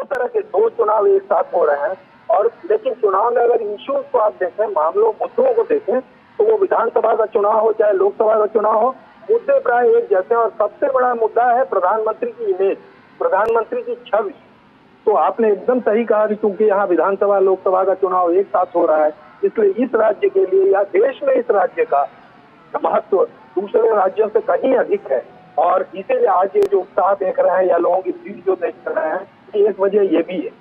तरह के दो चुनाव एक साथ हो रहे हैं। और लेकिन चुनाव में अगर इश्यूज को आप देखें, मामलों मुद्दों को देखें, तो वो विधानसभा का चुनाव हो चाहे लोकसभा का चुनाव हो, मुद्दे प्राय एक जैसे। और सबसे बड़ा मुद्दा है प्रधानमंत्री की इमेज, प्रधानमंत्री की छवि। तो आपने एकदम सही कहा कि क्योंकि यहाँ विधानसभा लोकसभा का चुनाव एक साथ हो रहा है, इसलिए इस राज्य के लिए या देश में इस राज्य का महत्व दूसरे राज्यों से कहीं अधिक है। और इसीलिए आज ये जो उत्साह देख रहे हैं या लोगों की भीड़ जो देख रहे हैं, एक वजह ये भी है।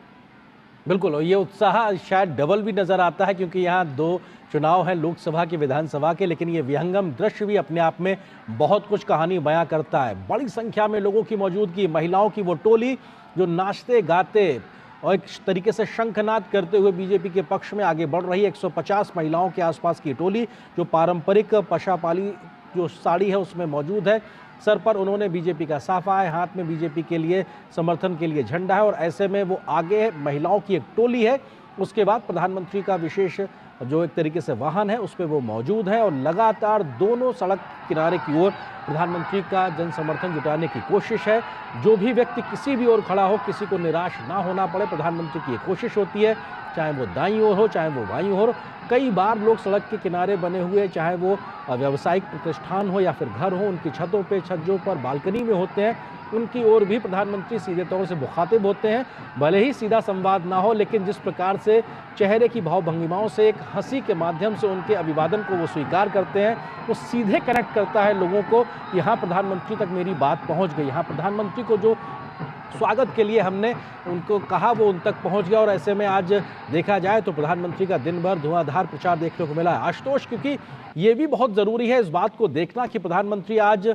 बिल्कुल, और ये उत्साह शायद डबल भी नजर आता है क्योंकि यहाँ दो चुनाव हैं, लोकसभा के विधानसभा के, लेकिन ये विहंगम दृश्य भी अपने आप में बहुत कुछ कहानी बयां करता है। बड़ी संख्या में लोगों की मौजूदगी, महिलाओं की वो टोली जो नाचते गाते और एक तरीके से शंखनाद करते हुए बीजेपी के पक्ष में आगे बढ़ रही है। 150 महिलाओं के आसपास की टोली जो पारंपरिक पशापाली जो साड़ी है उसमें मौजूद है। सर पर उन्होंने बीजेपी का साफा है, हाथ में बीजेपी के लिए समर्थन के लिए झंडा है और ऐसे में वो आगे है, महिलाओं की एक टोली है। उसके बाद प्रधानमंत्री का विशेष जो एक तरीके से वाहन है उस पर वो मौजूद है और लगातार दोनों सड़क किनारे की ओर प्रधानमंत्री का जन समर्थन जुटाने की कोशिश है। जो भी व्यक्ति किसी भी ओर खड़ा हो, किसी को निराश ना होना पड़े, प्रधानमंत्री की ये कोशिश होती है, चाहे वो दाईं ओर हो चाहे वो बाईं ओर। कई बार लोग सड़क के किनारे बने हुए, चाहे वो व्यावसायिक प्रतिष्ठान हो या फिर घर हो, उनकी छतों पे, छज्जों पर, बालकनी में होते हैं, उनकी ओर भी प्रधानमंत्री सीधे तौर से मुखातिब होते हैं। भले ही सीधा संवाद ना हो, लेकिन जिस प्रकार से चेहरे की भाव भंगिमाओं से एक हंसी के माध्यम से उनके अभिवादन को वो स्वीकार करते हैं, वो सीधे कनेक्ट करता है लोगों को। यहाँ प्रधानमंत्री तक मेरी बात पहुँच गई, यहाँ प्रधानमंत्री को जो स्वागत के लिए हमने उनको कहा वो उन तक पहुंच गया। और ऐसे में आज देखा जाए तो प्रधानमंत्री का दिन भर धुआंधार प्रचार देखने को मिला है आशुतोष, क्योंकि ये भी बहुत ज़रूरी है इस बात को देखना कि प्रधानमंत्री आज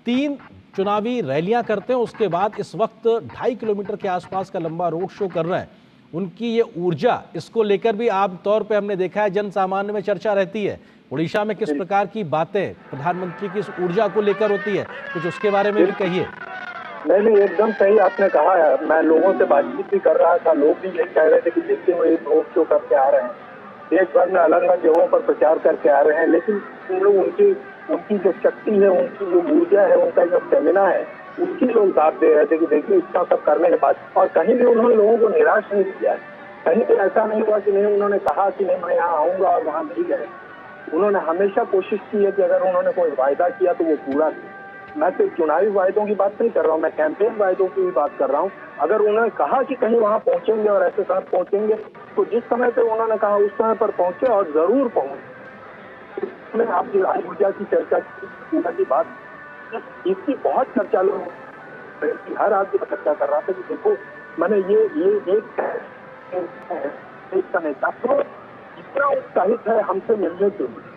3 चुनावी रैलियां करते हैं, उसके बाद इस वक्त 2.5 किलोमीटर के आसपास का लंबा रोड शो कर रहे हैं। उनकी ये ऊर्जा, इसको लेकर भी आमतौर पर हमने देखा है जन सामान्य में चर्चा रहती है। उड़ीसा में किस प्रकार की बातें प्रधानमंत्री की इस ऊर्जा को लेकर होती है, कुछ उसके बारे में भी कहिए। नहीं, एकदम सही आपने कहा है। मैं लोगों से बातचीत भी कर रहा था, लोग भी यही कह रहे थे कि देखते हुए रोड शो करके आ रहे हैं, देश भर में अलग अलग जगहों पर प्रचार करके आ रहे हैं, लेकिन उन लोग उनकी जो शक्ति है, उनकी जो ऊर्जा है, उनका जो स्टेमिना है, उसकी लोग दाद दे रहे थे कि देखिए इतना सब करने के बाद। और कहीं भी उन्होंने लोगों को निराश नहीं किया है, कहीं भी ऐसा नहीं हुआ कि नहीं उन्होंने कहा कि नहीं मैं यहाँ आऊंगा और वहाँ नहीं गए। उन्होंने हमेशा कोशिश की है कि अगर उन्होंने कोई वायदा किया तो वो पूरा किया। मैं सिर्फ चुनावी वायदों की बात नहीं कर रहा हूँ, मैं कैंपेन वायदों की भी बात कर रहा हूँ। अगर उन्होंने कहा कि कहीं वहां पहुंचेंगे और ऐसे साथ पहुंचेंगे, तो जिस समय पे उन्होंने कहा उस समय पर पहुंचे और जरूर पहुंचे। इसमें आपकी ऊर्जा की चर्चा की बात, इसकी बहुत चर्चा लोग, हर आदमी चर्चा कर रहा था कि देखो मैंने ये एक नेता तो इतना उत्साहित है हमसे मिलने के लिए।